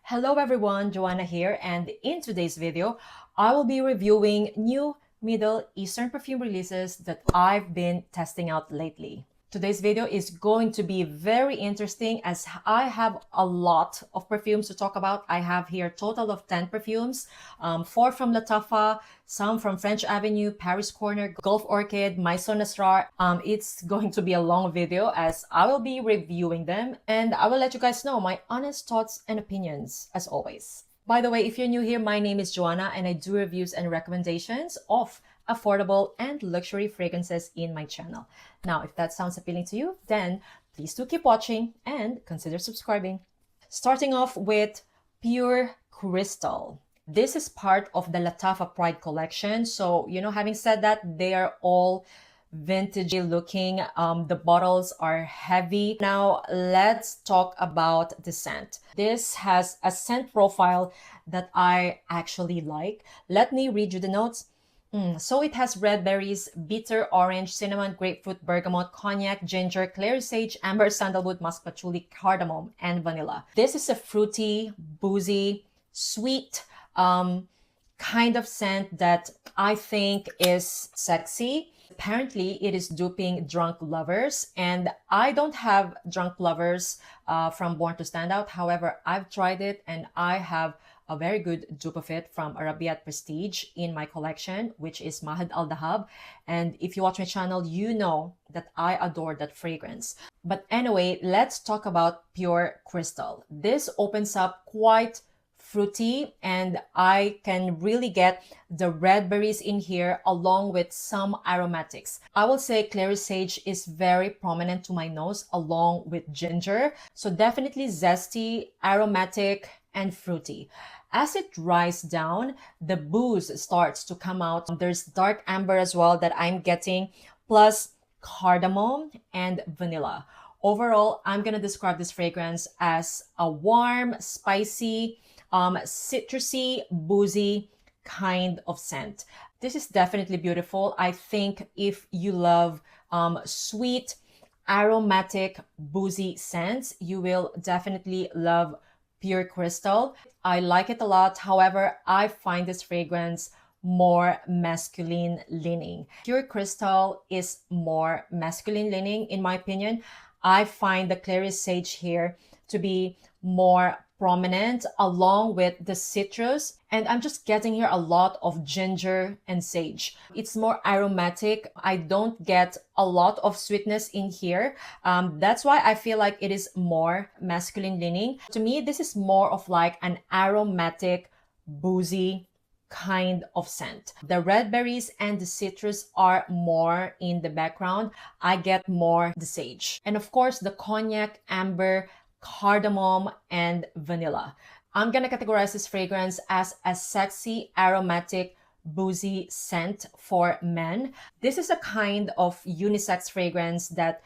Hello everyone, Joanna here, and in today's video, I will be reviewing new Middle Eastern perfume releases that I've been testing out lately. Today's video is going to be very interesting as I have a lot of perfumes to talk about. I have here a total of 10 perfumes, 4 from Lattafa, some from French Avenue, Paris Corner, Gulf Orchid, Maison Asrar. It's going to be a long video as I will be reviewing them and I will let you guys know my honest thoughts and opinions as always. By the way, if you're new here, my name is Joanna and I do reviews and recommendations of affordable and luxury fragrances in my channel. Now, if that sounds appealing to you, then please do keep watching and consider subscribing. Starting off with Pure Crystal. This is part of the Lattafa Pride collection. So, having said that, they are all vintagey looking. The bottles are heavy. Now let's talk about the scent. This has a scent profile that I actually like. Let me read you the notes. So it has red berries, bitter orange, cinnamon, grapefruit, bergamot, cognac, ginger, clary sage, amber, sandalwood, musk patchouli, cardamom, and vanilla. This is a fruity, boozy, sweet kind of scent that I think is sexy. Apparently, it is duping drunk lovers, and I don't have drunk lovers from Born to Stand Out. However, I've tried it and I have a very good dupe of it from Arabiat Prestige in my collection, which is Mahad Al Dahab. And if you watch my channel, you know that I adore that fragrance. But anyway, let's talk about Pure Crystal. This opens up quite fruity and I can really get the red berries in here along with some aromatics. I will say clary sage is very prominent to my nose along with ginger. So definitely zesty, aromatic, and fruity. As it dries down, the booze starts to come out. There's dark amber as well that I'm getting, plus cardamom and vanilla. Overall, I'm gonna describe this fragrance as a warm, spicy, citrusy, boozy kind of scent. This is definitely beautiful. I think if you love sweet, aromatic, boozy scents, you will definitely love Pure Crystal. I like it a lot. However, I find this fragrance more masculine leaning. Pure Crystal is more masculine leaning in my opinion. I find the clary sage here to be more prominent along with the citrus, and I'm just getting here a lot of ginger and sage. It's more aromatic. I don't get a lot of sweetness in here. That's why I feel like it is more masculine leaning. To me, this is more of like an aromatic, boozy kind of scent. The red berries and the citrus are more in the background. I get more the sage. And of course, the cognac, amber, cardamom, and vanilla. I'm gonna categorize this fragrance as a sexy, aromatic, boozy scent for men. This is a kind of unisex fragrance that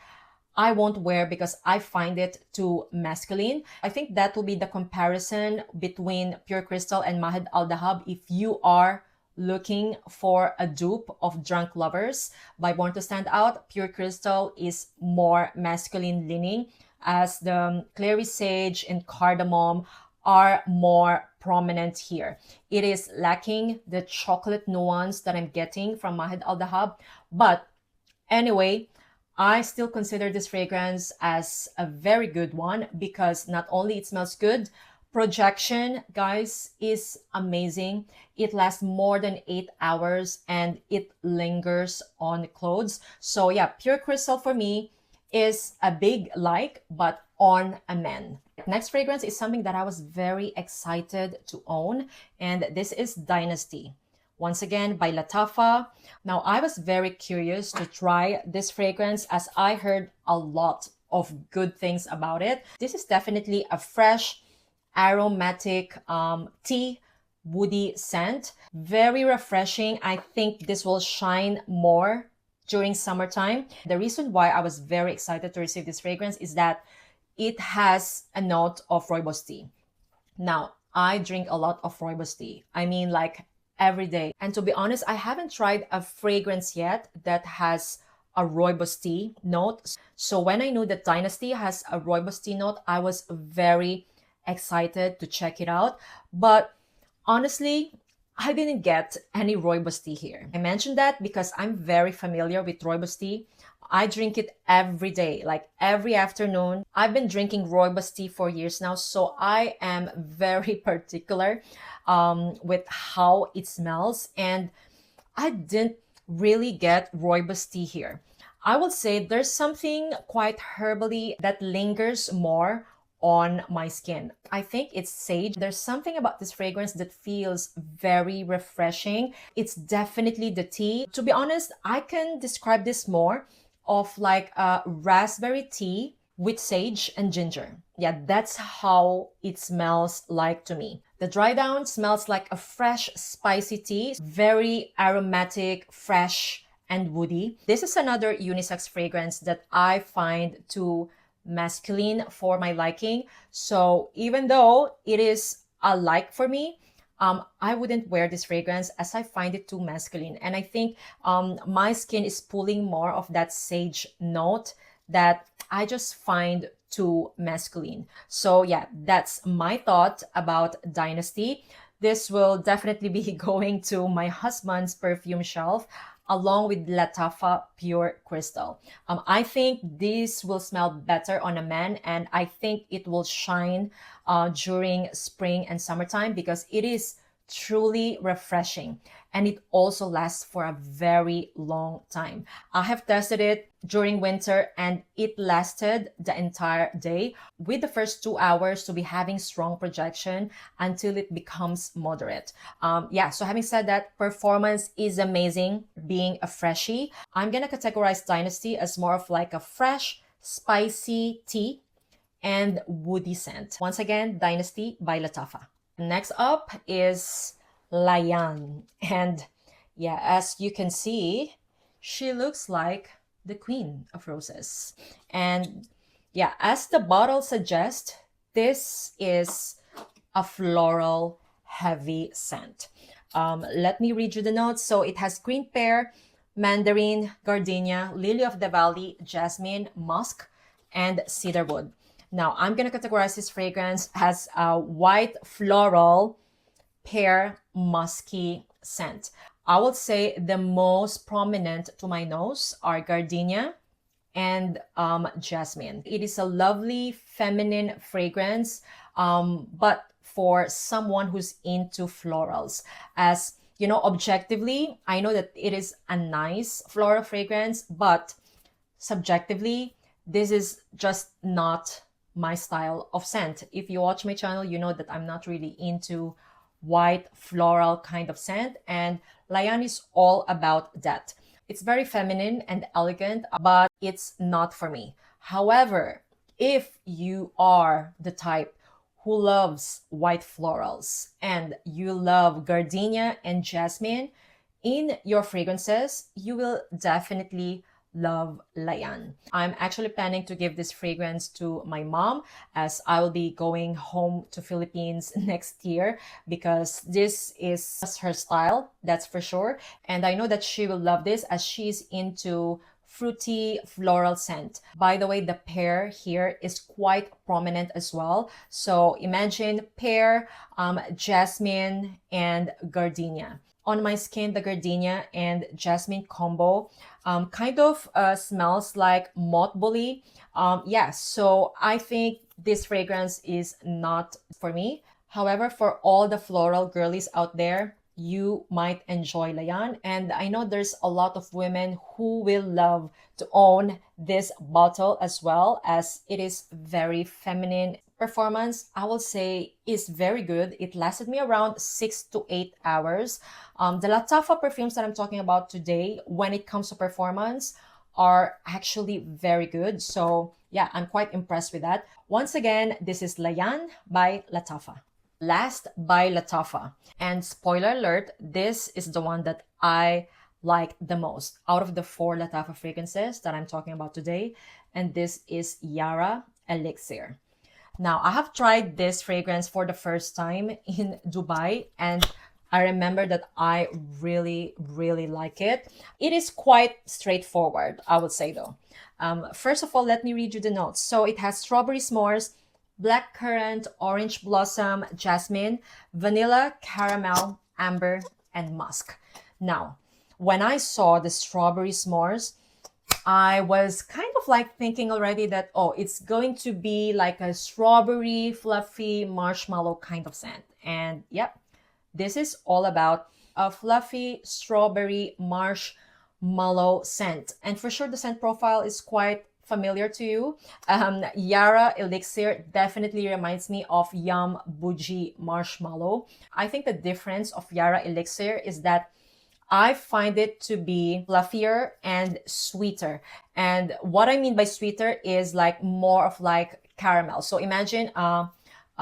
I won't wear because I find it too masculine. I think that will be the comparison between Pure Crystal and Mahad Al Dahab if you are looking for a dupe of drunk lovers. By Born to Stand Out, Pure Crystal is more masculine leaning, as the clary sage and cardamom are more prominent here. It is lacking the chocolate nuance that I'm getting from Mahad Al Dahab. But anyway, I still consider this fragrance as a very good one because not only it smells good, projection, guys, is amazing. It lasts more than 8 hours and it lingers on clothes. So yeah, Pure Crystal for me is a big like, but on a man. Next fragrance is something that I was very excited to own, and this is Dynasty. Once again, by Lattafa. Now, I was very curious to try this fragrance as I heard a lot of good things about it. This is definitely a fresh, aromatic tea, woody scent. Very refreshing. I think this will shine more during summertime. The reason why I was very excited to receive this fragrance is that it has a note of rooibos tea. Now, I drink a lot of rooibos tea. I mean, like every day. And to be honest, I haven't tried a fragrance yet that has a rooibos tea note. So when I knew that Dynasty has a rooibos tea note, I was very excited to check it out. But honestly, I didn't get any rooibos tea here. I mentioned that because I'm very familiar with rooibos tea. I drink it every day, like every afternoon. I've been drinking rooibos tea for years now, so I am very particular with how it smells. And I didn't really get rooibos tea here. I would say there's something quite herbally that lingers more on my skin. I think it's sage. There's something about this fragrance that feels very refreshing. It's definitely the tea. To be honest, I can describe this more of like a raspberry tea with sage and ginger. Yeah, that's how it smells like to me. The dry down smells like a fresh, spicy tea, very aromatic, fresh, and woody. This is another unisex fragrance that I find too masculine for my liking. So even though it is a like for me, I wouldn't wear this fragrance as I find it too masculine. And I think my skin is pulling more of that sage note that I just find too masculine. So yeah, that's my thought about Dynasty. This will definitely be going to my husband's perfume shelf along with Lattafa Pure Crystal. I think this will smell better on a man, and I think it will shine during spring and summertime because it is truly refreshing and it also lasts for a very long time. I have tested it during winter and it lasted the entire day, with the first 2 hours to be having strong projection until it becomes moderate. Yeah, so having said that, performance is amazing. Being a freshie, I'm gonna categorize Dynasty as more of like a fresh, spicy tea and woody scent. Once again, Dynasty by Lattafa. Next up is Layaan. And yeah, as you can see, she looks like the Queen of Roses. And yeah, as the bottle suggests, this is a floral heavy scent. Let me read you the notes. So it has green pear, mandarin, gardenia, lily of the valley, jasmine, musk, and cedarwood. Now, I'm going to categorize this fragrance as a white floral pear musky scent. I would say the most prominent to my nose are gardenia and jasmine. It is a lovely feminine fragrance, but for someone who's into florals. As you know, objectively, I know that it is a nice floral fragrance, but subjectively, this is just not my style of scent. If you watch my channel, you know that I'm not really into white floral kind of scent, and Layaan is all about that. It's very feminine and elegant, but it's not for me. However, if you are the type who loves white florals and you love gardenia and jasmine in your fragrances, you will definitely love Layaan. I'm actually planning to give this fragrance to my mom as I will be going home to Philippines next year, because this is her style, that's for sure. And I know that she will love this as she's into fruity floral scent. By the way, the pear here is quite prominent as well. So imagine pear, jasmine, and gardenia. On my skin, the gardenia and jasmine combo kind of smells like mothbully. Yeah, so I think this fragrance is not for me. However, for all the floral girlies out there, you might enjoy Layaan. And I know there's a lot of women who will love to own this bottle as well, as it is very feminine. Performance, I will say, is very good. It lasted me around 6 to 8 hours. The Lattafa perfumes that I'm talking about today, when it comes to performance, are actually very good. So yeah, I'm quite impressed with that. Once again, this is Layaan by Lattafa. Last by Lattafa. And spoiler alert, this is the one that I like the most out of the 4 Lattafa fragrances that I'm talking about today. And this is Yara Elixir. Now, I have tried this fragrance for the first time in Dubai, and I remember that I really, really like it. It is quite straightforward, I would say though. First of all, let me read you the notes. So it has strawberry s'mores, blackcurrant, orange blossom, jasmine, vanilla, caramel, amber, and musk. Now, when I saw the strawberry s'mores, I was kind of like thinking already that, oh, it's going to be like a strawberry, fluffy, marshmallow kind of scent. And yep, this is all about a fluffy strawberry marshmallow scent. And for sure, the scent profile is quite familiar to you. Yara Elixir definitely reminds me of Yum Bougie Marshmallow. I think the difference of Yara Elixir is that I find it to be fluffier and sweeter. And what I mean by sweeter is like more of like caramel. So imagine a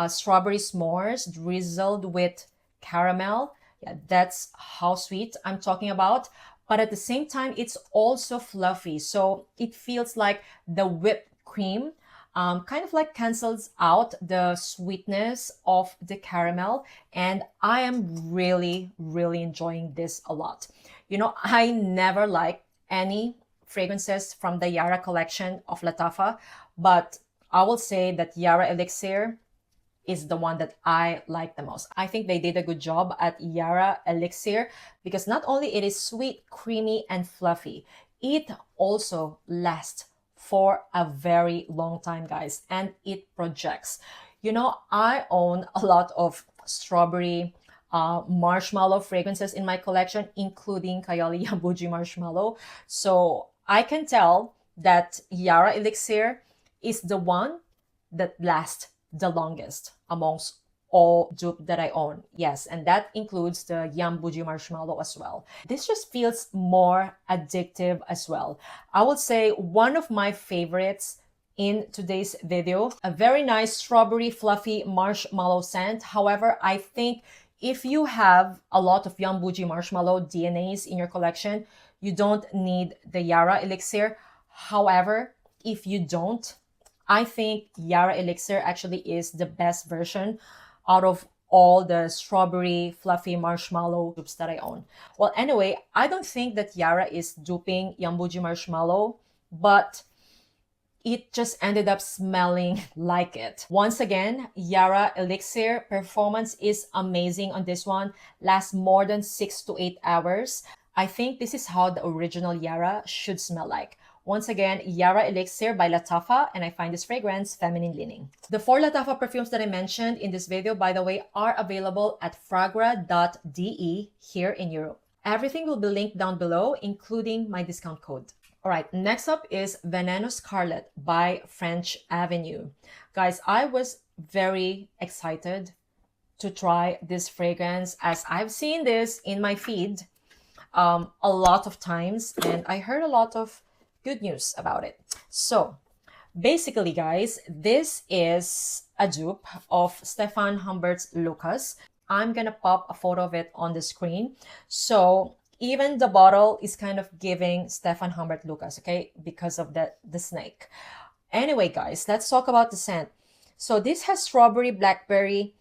strawberry s'mores drizzled with caramel. Yeah, that's how sweet I'm talking about. But at the same time, it's also fluffy. So it feels like the whipped cream kind of like cancels out the sweetness of the caramel. And I am really, really enjoying this a lot. You know, I never like any fragrances from the Yara collection of Lattafa, but I will say that Yara Elixir is the one that I like the most. I think they did a good job at Yara Elixir because not only it is sweet, creamy, and fluffy, it also lasts for a very long time, guys, and it projects. You know, I own a lot of strawberry marshmallow fragrances in my collection, including Kayali Yambuji Marshmallow. So I can tell that Yara Elixir is the one that lasts the longest amongst all dupe that I own. Yes, and that includes the Yambuji Marshmallow as well. This just feels more addictive as well. I would say one of my favorites in today's video, a very nice strawberry fluffy marshmallow scent. However, I think if you have a lot of Yambuji Marshmallow DNAs in your collection, you don't need the Yara Elixir. However, if you don't, I think Yara Elixir actually is the best version out of all the strawberry fluffy marshmallow dupes that I own. Well, anyway, I don't think that Yara is duping Yambuji Marshmallow, but it just ended up smelling like it. Once again, Yara Elixir performance is amazing on this one. Lasts more than 6 to 8 hours. I think this is how the original Yara should smell like. Once again, Yara Elixir by Lattafa, and I find this fragrance feminine leaning. The 4 Lattafa perfumes that I mentioned in this video, by the way, are available at fragra.de here in Europe. Everything will be linked down below, including my discount code. All right, next up is Veneno Scarlet by French Avenue. Guys, I was very excited to try this fragrance as I've seen this in my feed a lot of times, and I heard a lot of good news about it. So basically, guys, this is a dupe of Stefan Humbert's Lucas. I'm gonna pop a photo of it on the screen. So even the bottle is kind of giving Stefan Humbert Lucas, okay, because of the snake. Anyway, guys, let's talk about the scent. So this has strawberry, blackberry,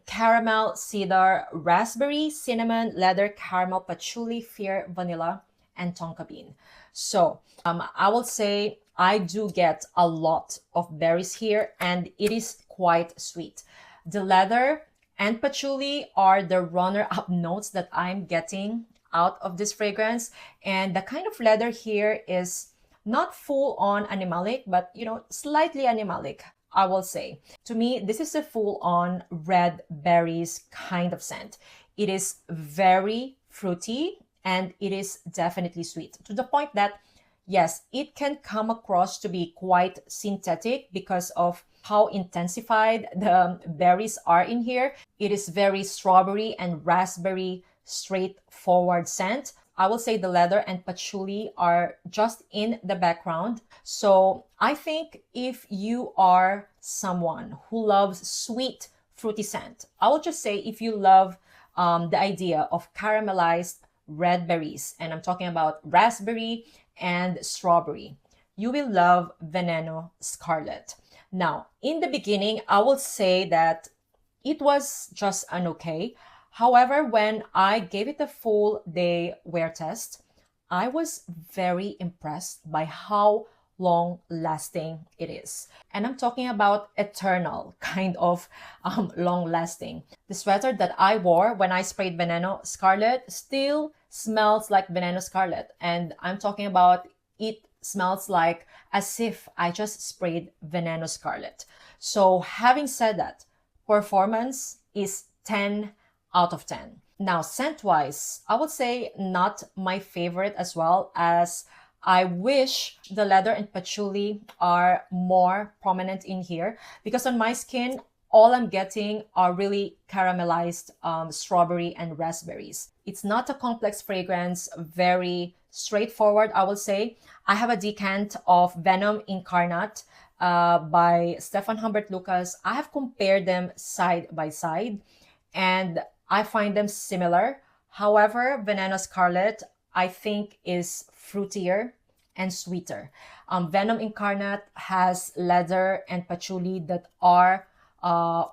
caramel, cedar, raspberry, cinnamon, leather, caramel, patchouli, fir, vanilla, and tonka bean. So I will say I do get a lot of berries here, and it is quite sweet. The leather and patchouli are the runner-up notes that I'm getting out of this fragrance, and the kind of leather here is not full on animalic, but you know, slightly animalic, I will say. To me, this is a full on red berries kind of scent. It is very fruity and it is definitely sweet, to the point that yes, it can come across to be quite synthetic because of how intensified the berries are in here. It is very strawberry and raspberry straightforward scent. I will say the leather and patchouli are just in the background. So I think if you are someone who loves sweet fruity scent, I will just say if you love the idea of caramelized red berries, and I'm talking about raspberry and strawberry, you will love Veneno Scarlet. Now, in the beginning, I will say that it was just an okay. However, when I gave it a full day wear test, I was very impressed by how long lasting it is. And I'm talking about eternal kind of long lasting. The sweater that I wore when I sprayed Veneno Scarlet still smells like Veneno Scarlet. And I'm talking about it smells like as if I just sprayed Veneno Scarlet. So having said that, performance is 10 out of 10. Now, scent-wise, I would say not my favorite, as well as I wish the leather and patchouli are more prominent in here, because on my skin, all I'm getting are really caramelized strawberry and raspberries. It's not a complex fragrance, very straightforward, I would say. I have a decant of Venom Incarnate by Stefan Humbert Lucas. I have compared them side by side, and I find them similar. However, Veneno Scarlet, I think, is fruitier and sweeter. Venom Incarnate has leather and patchouli that are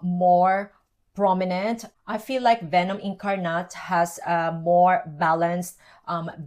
more prominent. I feel like Venom Incarnate has more balanced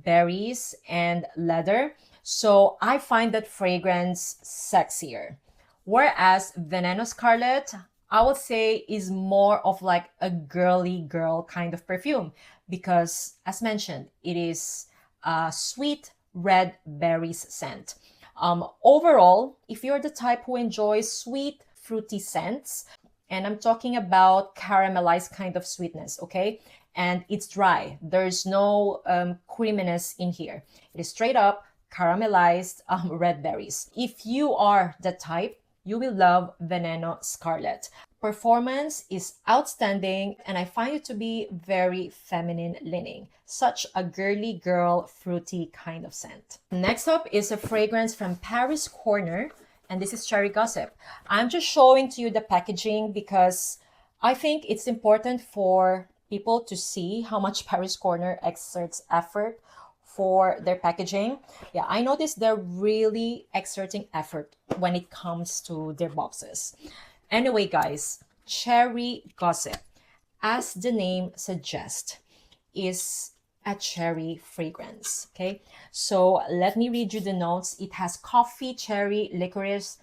berries and leather. So I find that fragrance sexier. Whereas Veneno Scarlet, I would say, is more of like a girly girl kind of perfume, because as mentioned, it is a sweet red berries scent. Overall, if you're the type who enjoys sweet, fruity scents, and I'm talking about caramelized kind of sweetness, okay? And it's dry. There's no creaminess in here. It is straight up caramelized red berries. If you are the type, you will love Veneno Scarlet. Performance is outstanding, and I find it to be very feminine leaning. Such a girly girl, fruity kind of scent. Next up is a fragrance from Paris Corner, and this is Cherry Gossip. I'm just showing to you the packaging because I think it's important for people to see how much Paris Corner exerts effort for their packaging. Yeah, I noticed they're really exerting effort when it comes to their boxes. Anyway, guys, Cherry Gossip, as the name suggests, is a cherry fragrance. Okay, so let me read you the notes. It has coffee, cherry, licorice,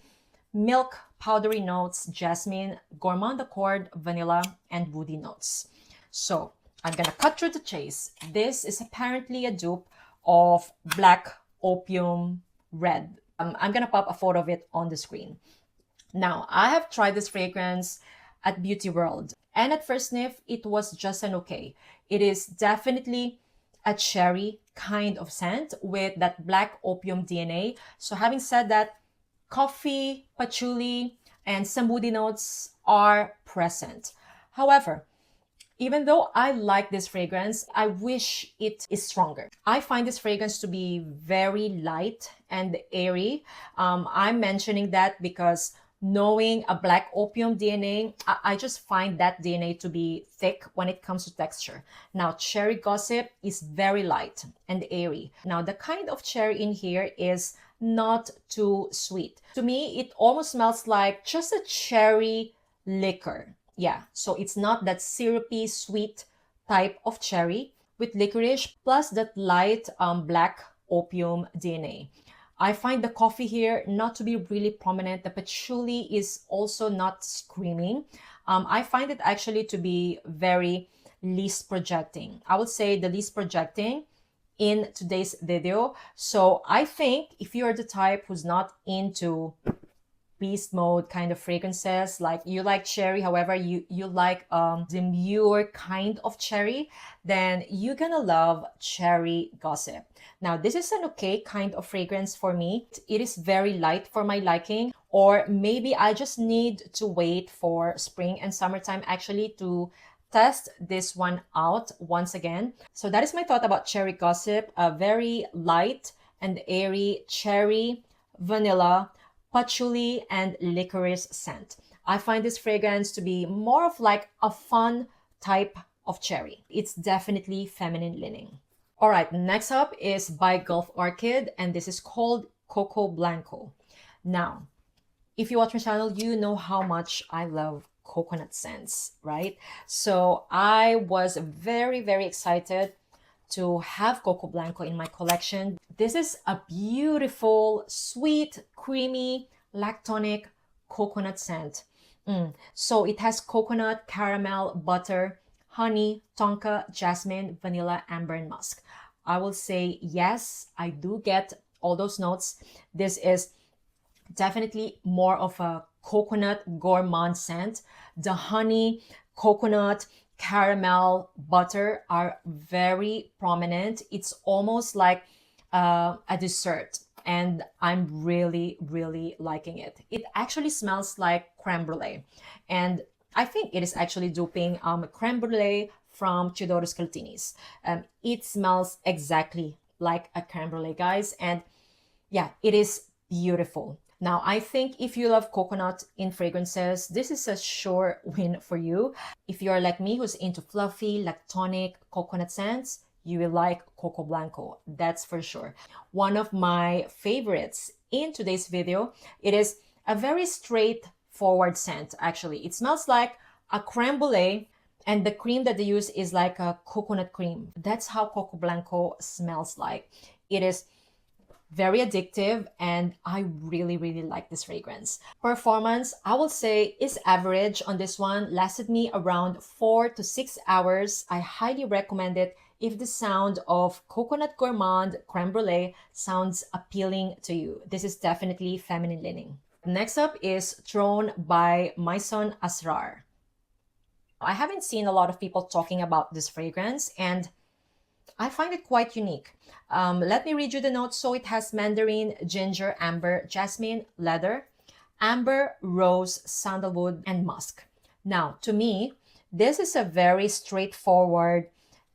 milk, powdery notes, jasmine, gourmand accord, vanilla, and woody notes. So I'm gonna cut through the chase. This is apparently a dupe of Black Opium Red. I'm gonna pop a photo of it on the screen. Now, I have tried this fragrance at Beauty World, and at first sniff, it was just an okay. It is definitely a cherry kind of scent with that Black Opium DNA. So having said that, coffee, patchouli, and some woody notes are present. However, even though I like this fragrance, I wish it is stronger. I find this fragrance to be very light and airy. I'm mentioning that because knowing a Black Opium DNA, I just find that DNA to be thick when it comes to texture. Now, Cherry Gossip is very light and airy. Now, the kind of cherry in here is not too sweet. To me, it almost smells like just a cherry liquor. Yeah, so it's not that syrupy, sweet type of cherry with licorice plus that light Black Opium DNA. I find the coffee here not to be really prominent. The patchouli is also not screaming. I find it actually to be very least projecting. I would say the least projecting in today's video. So I think if you're the type who's not into beast mode kind of fragrances, like you like cherry, however you like demure kind of cherry, then you're gonna love Cherry Gossip. Now, this is an okay kind of fragrance for me. It is very light for my liking, or maybe I just need to wait for spring and summertime actually to test this one out once again. So that is my thought about Cherry Gossip. A very light and airy cherry, vanilla, patchouli, and licorice scent. I find this fragrance to be more of like a fun type of cherry. It's definitely feminine leaning. All right, next up is by Gulf Orchid, and this is called Coco Blanco. Now, if you watch my channel, you know how much I love coconut scents, right? So I was very, very excited to have Coco Blanco in my collection. This is a beautiful, sweet, creamy, lactonic coconut scent. So it has coconut, caramel, butter, honey, tonka, jasmine, vanilla, amber, and musk. I will say yes, I do get all those notes. This is definitely more of a coconut gourmand scent. The honey, coconut, caramel, butter are very prominent. It's almost like a dessert, and I'm really, really liking it. It actually smells like creme brulee, and I think it is actually duping creme brulee from Chidoro Scaltini's. It smells exactly like a creme brulee, guys, and yeah, it is beautiful. Now, I think if you love coconut in fragrances, this is a sure win for you. If you're like me, who's into fluffy, lactonic coconut scents, you will like Coco Blanco, that's for sure. One of my favorites in today's video, it is a very straightforward scent, actually. It smells like a creme brulee, and the cream that they use is like a coconut cream. That's how Coco Blanco smells like. It is very addictive, and I really, really like this fragrance. Performance, I will say, is average on this one. Lasted me around 4 to 6 hours. I highly recommend it if the sound of coconut gourmand creme brulee sounds appealing to you. This is definitely feminine leaning. Next up is Throne by Maison Asrar. I haven't seen a lot of people talking about this fragrance, and I find it quite unique. Let me read you the notes. So it has mandarin, ginger, amber, jasmine, leather, amber, rose, sandalwood, and musk. Now, to me, this is a very straightforward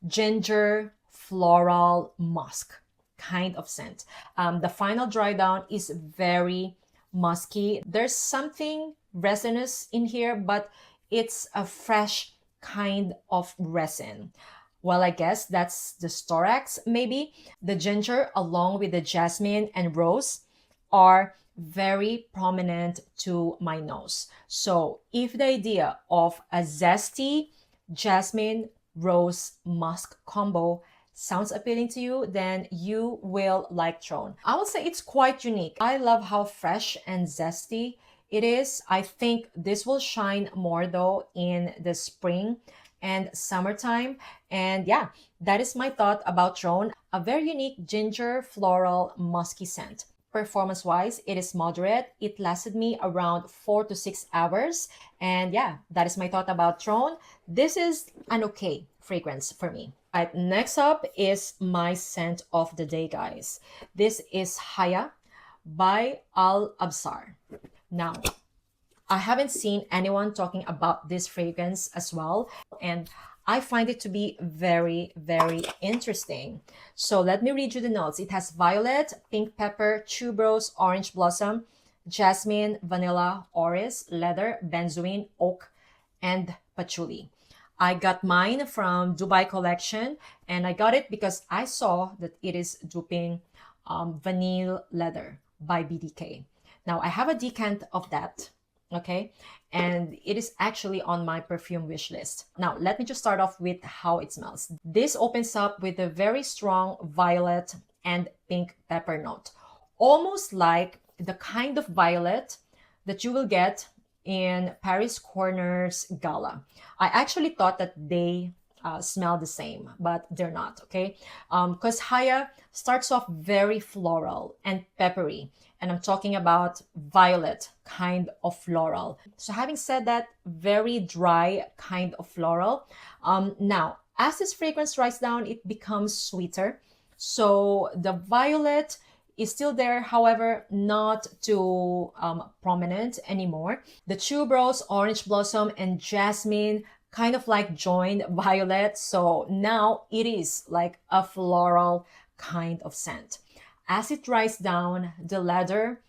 ginger, floral, musk kind of scent. The final dry down is very musky. There's something resinous in here, but it's a fresh kind of resin. Well, I guess that's the storax, maybe. The ginger, along with the jasmine and rose, are very prominent to my nose. So if the idea of a zesty jasmine rose musk combo sounds appealing to you, then you will like Throne. I will say it's quite unique. I love how fresh and zesty it is. I think this will shine more though in the spring and summertime. And yeah, that is my thought about Throne. A very unique ginger, floral, musky scent. Performance wise, it is moderate. It lasted me around 4 to 6 hours. And yeah, that is my thought about Throne. This is an okay fragrance for me. Alright, next up is my scent of the day, guys. This is Haya by Al Absar. Now, I haven't seen anyone talking about this fragrance as well, and I find it to be very, very interesting. So let me read you the notes. It has violet, pink pepper, tuberose, orange blossom, jasmine, vanilla, orris, leather, benzoin, oak, and patchouli. I got mine from Dubai Collection, and I got it because I saw that it is duping Vanille Leather by BDK. Now, I have a decant of that, okay? And it is actually on my perfume wish list. Now, let me just start off with how it smells. This opens up with a very strong violet and pink pepper note. Almost like the kind of violet that you will get in Paris Corner's Gala. I actually thought that they smell the same, but they're not, okay? Because Haya starts off very floral and peppery, and I'm talking about violet kind of floral. So having said that, very dry kind of floral. Now, as this fragrance dries down, it becomes sweeter. So the violet is still there, however, not too prominent anymore. The tuberose, orange blossom, and jasmine kind of like joined violet. So now it is like a floral kind of scent. As it dries down, the leather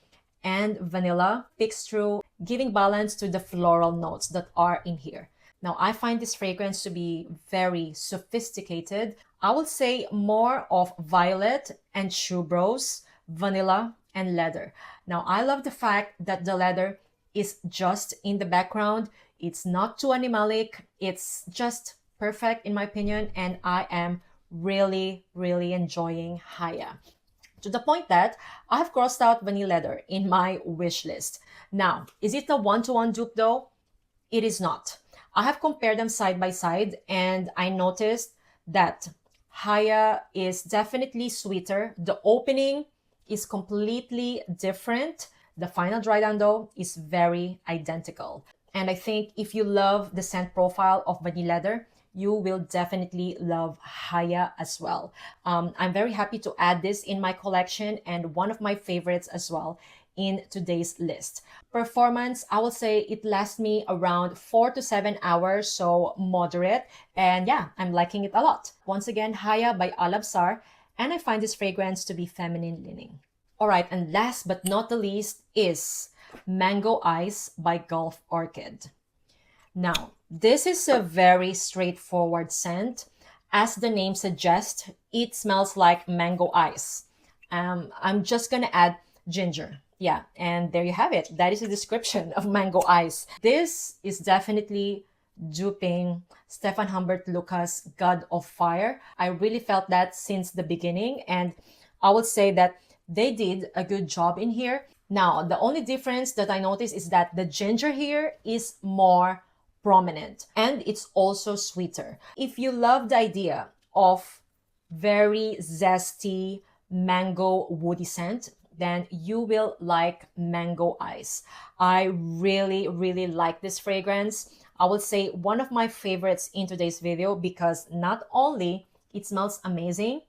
and vanilla picks through, giving balance to the floral notes that are in here. Now, I find this fragrance to be very sophisticated. I would say more of violet and tuberose, vanilla, and leather. Now, I love the fact that the leather is just in the background. It's not too animalic. It's just perfect in my opinion, and I am really, really enjoying Haya, to the point that I have crossed out Vanilla Leather in my wish list. Now, is it a one-to-one dupe though? It is not. I have compared them side by side and I noticed that Haya is definitely sweeter. The opening is completely different. The final dry down though is very identical. And I think if you love the scent profile of Vanilla Leather, you will definitely love Haya as well. I'm very happy to add this in my collection and one of my favorites as well in today's list. Performance, I will say it lasts me around 4 to 7 hours, so moderate. And yeah, I'm liking it a lot. Once again, Haya by Al Absar, and I find this fragrance to be feminine leaning. All right, and last but not the least is Mango Ice by Gulf Orchid. Now, this is a very straightforward scent. As the name suggests, it smells like mango ice. I'm just gonna add ginger. Yeah, and there you have it. That is the description of mango ice. This is definitely duping Stefan Humbert Lucas' God of Fire. I really felt that since the beginning, and I would say that they did a good job in here. Now, the only difference that I noticed is that the ginger here is more prominent and it's also sweeter. If you love the idea of very zesty mango woody scent, then you will like Mango Ice. I really, really like this fragrance. I would say one of my favorites in today's video because not only it smells amazing,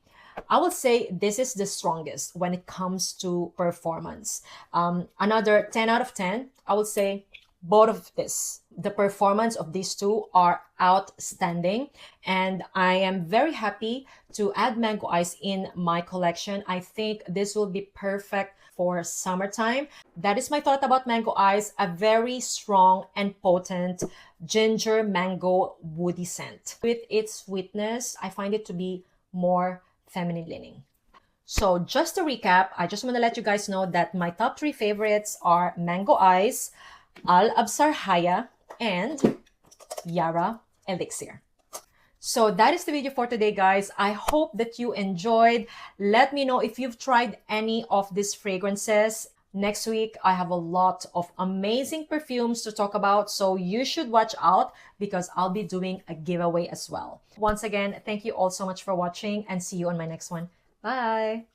I would say this is the strongest when it comes to performance. Another 10 out of 10, I would say both of this. The performance of these two are outstanding and I am very happy to add Mango Ice in my collection. I think this will be perfect for summertime. That is my thought about Mango Ice, a very strong and potent ginger mango woody scent. With its sweetness, I find it to be more feminine leaning. So just to recap, I just want to let you guys know that my top 3 favorites are Mango Ice, Al Absar Haya, and Yara Elixir. So that is the video for today, guys. I hope that you enjoyed. Let me know if you've tried any of these fragrances. Next week, I have a lot of amazing perfumes to talk about, so you should watch out because I'll be doing a giveaway as well. Once again, thank you all so much for watching and see you on my next one. Bye!